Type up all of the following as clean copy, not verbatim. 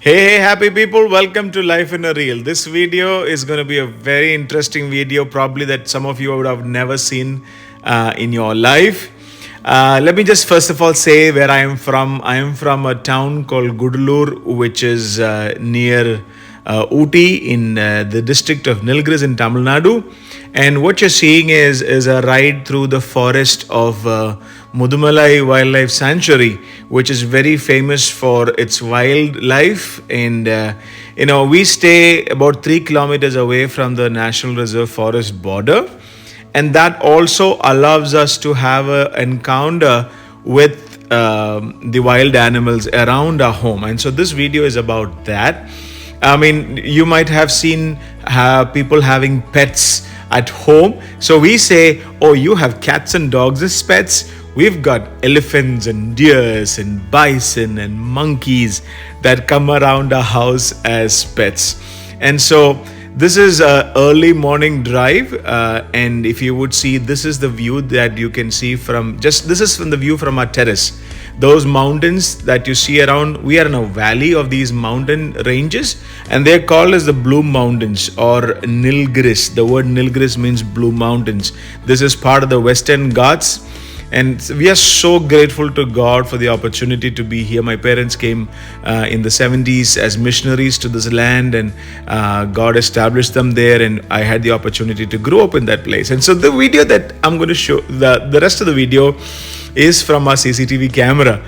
Hey, happy people, welcome to Life in a Reel. This video is going to be a very interesting video, probably that some of you would have never seen in your life. Let me just first of all say where I am from. I am from a town called Gudalur, which is near Ooty in the district of Nilgiris in Tamil Nadu. And what you're seeing is a ride through the forest of Mudumalai Wildlife Sanctuary, which is very famous for its wildlife. And we stay about 3 kilometers away from the National Reserve Forest border, and that also allows us to have an encounter with the wild animals around our home. And so this video is about that. I mean, you might have seen people having pets at home. So we say, oh, you have cats and dogs as pets. We've got elephants and deers and bison and monkeys that come around our house as pets. And so this is an early morning drive, and if you would see, this is the view that you can see this is from the view from our terrace. Those mountains that you see around, we are in a valley of these mountain ranges, and they're called as the Blue Mountains or Nilgiris. The word Nilgiris means Blue Mountains. This is part of the Western Ghats. And we are so grateful to God for the opportunity to be here. My parents came in the 70s as missionaries to this land, and God established them there, and I had the opportunity to grow up in that place. And so the video that I'm going to show, the rest of the video is from our CCTV camera,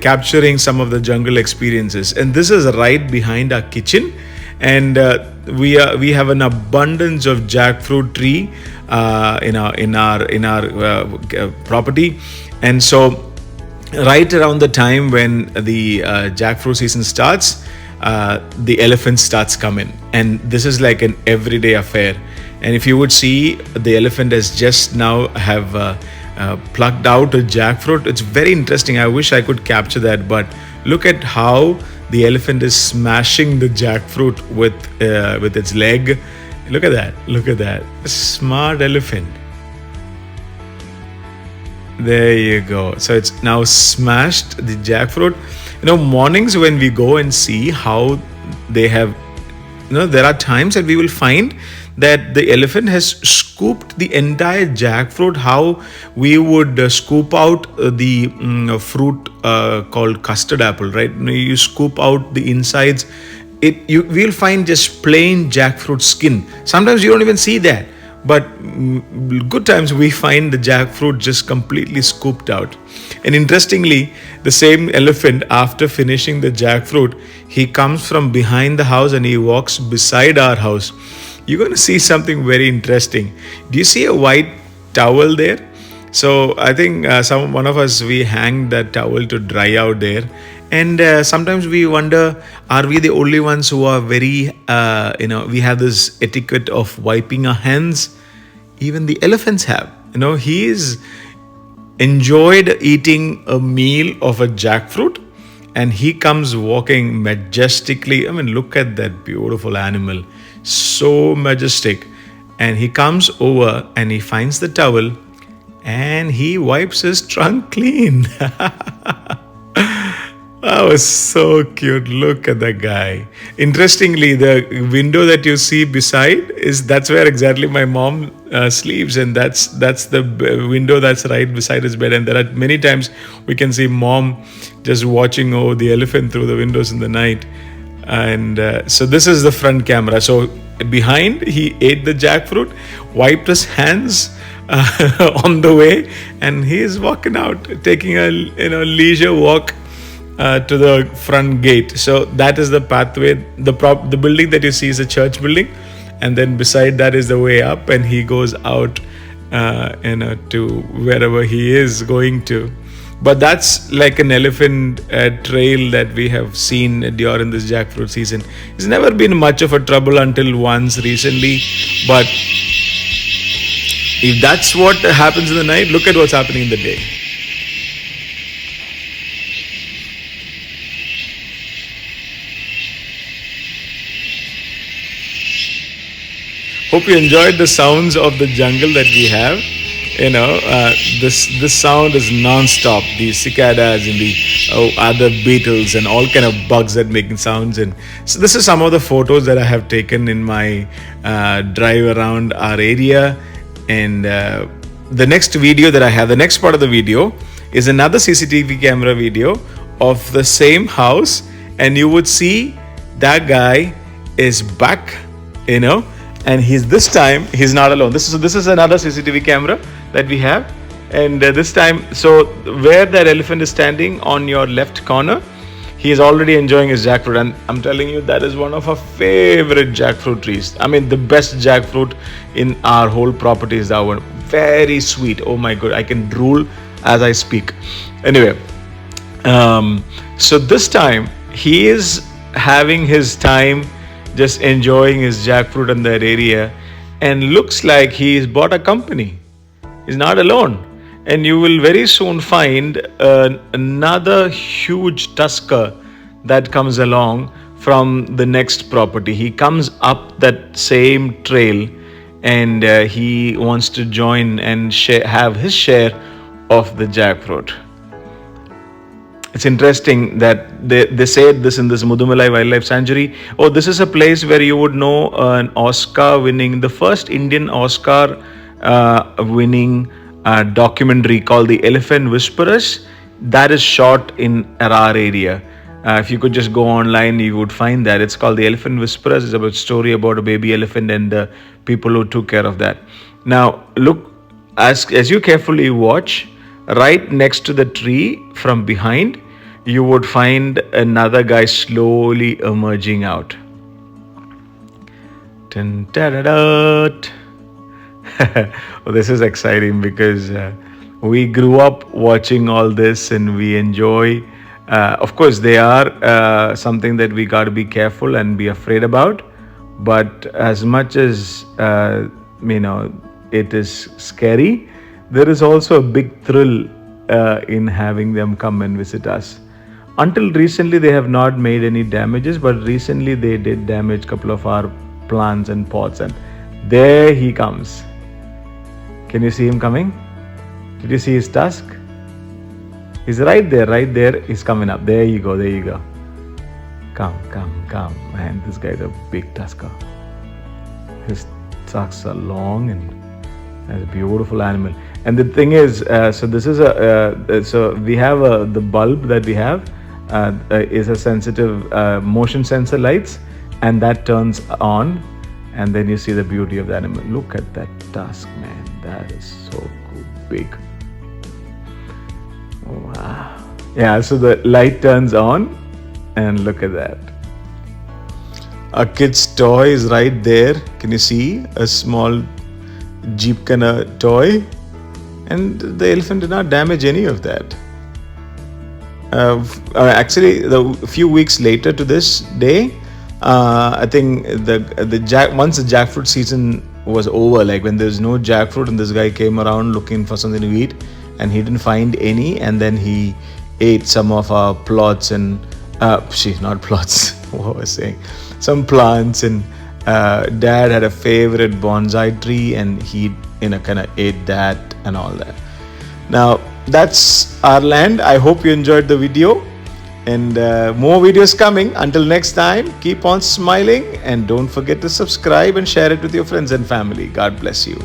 capturing some of the jungle experiences. And this is right behind our kitchen. And we have an abundance of jackfruit tree in our property, and so right around the time when the jackfruit season starts, the elephant starts coming, and this is like an everyday affair. And if you would see, the elephant has just now have plucked out a jackfruit. It's very interesting. I wish I could capture that, but look at how the elephant is smashing the jackfruit with its leg. Look at that. Look at that. Smart elephant. There you go. So it's now smashed the jackfruit. Mornings when we go and see how they have, there are times that we will find that the elephant has scooped the entire jackfruit, how we would scoop out the fruit called custard apple, right? You scoop out the insides. We'll find just plain jackfruit skin. Sometimes you don't even see that, but good times we find the jackfruit just completely scooped out. And interestingly, the same elephant, after finishing the jackfruit, he comes from behind the house and he walks beside our house. You're going to see something very interesting. Do you see a white towel there? So I think one of us, we hang that towel to dry out there. And sometimes we wonder, are we the only ones who are very, we have this etiquette of wiping our hands? Even the elephants have. He's enjoyed eating a meal of a jackfruit, and he comes walking majestically. I mean, look at that beautiful animal. So majestic. And he comes over and he finds the towel and he wipes his trunk clean. That was so cute. Look at that guy. Interestingly, the window that you see beside that's where exactly my mom sleeps, and that's the window that's right beside his bed. And there are many times we can see mom just watching over the elephant through the windows in the night. And so this is the front camera. So behind, he ate the jackfruit, wiped his hands on the way, and he is walking out, taking a leisure walk to the front gate. So that is the pathway. The building that you see is a church building, and then beside that is the way up, and he goes out to wherever he is going to. But that's like an elephant trail that we have seen during this jackfruit season. It's never been much of a trouble until once recently. But if that's what happens in the night, look at what's happening in the day. Hope you enjoyed the sounds of the jungle that we have. you know, this sound is non-stop. The cicadas and the other beetles and all kind of bugs that making sounds. And so this is some of the photos that I have taken in my drive around our area. And the next video that I have, the next part of the video is another CCTV camera video of the same house, and you would see that guy is back, you know, and this time he's not alone. This is another CCTV camera that we have, and this time, so where that elephant is standing on your left corner, he is already enjoying his jackfruit, and I'm telling you that is one of our favorite jackfruit trees. I mean, the best jackfruit in our whole property is that one. Very sweet. Oh my god, I can drool as I speak. Anyway, so this time he is having his time just enjoying his jackfruit in that area, and looks like he's bought a company. He's not alone, and you will very soon find another huge tusker that comes along from the next property. He comes up that same trail, and he wants to join and have his share of the jackfruit. It's interesting that they said this in this Mudumalai Wildlife Sanctuary. Oh, this is a place where you would know an the first Indian Oscar winning documentary called The Elephant Whisperers. That is shot in our area. If you could just go online, you would find that. It's called The Elephant Whisperers. It's about a story about a baby elephant and the people who took care of that. Now, look, as you carefully watch, right next to the tree from behind, you would find another guy slowly emerging out. Oh, this is exciting because we grew up watching all this and we enjoy. Of course, they are something that we got to be careful and be afraid about. But as much as, it is scary, there is also a big thrill in having them come and visit us. Until recently, they have not made any damages, but recently they did damage a couple of our plants and pots, and there he comes. Can you see him coming? Did you see his tusk? He's right there, he's coming up. There you go. Come. Man, this guy's a big tusker. His tusks are long and a beautiful animal. And the thing is, so this is so we have the bulb that we have is a sensitive motion sensor lights, and that turns on, and then you see the beauty of the animal. Look at that tusk, man. That is so cool, big. Wow. Yeah, so the light turns on, and look at that. A kid's toy is right there. Can you see a small Jeep kind of toy? And the elephant did not damage any of that. Actually, a few weeks later to this day, I think once the jackfruit season was over, like when there's no jackfruit, and this guy came around looking for something to eat, and he didn't find any, and then he ate some of our plots and not plots. What was I saying? Some plants, and Dad had a favorite bonsai tree, and he kind of ate that and all that. Now that's our land. I hope you enjoyed the video, and more videos coming. Until next time, keep on smiling, and don't forget to subscribe and share it with your friends and family. God bless you.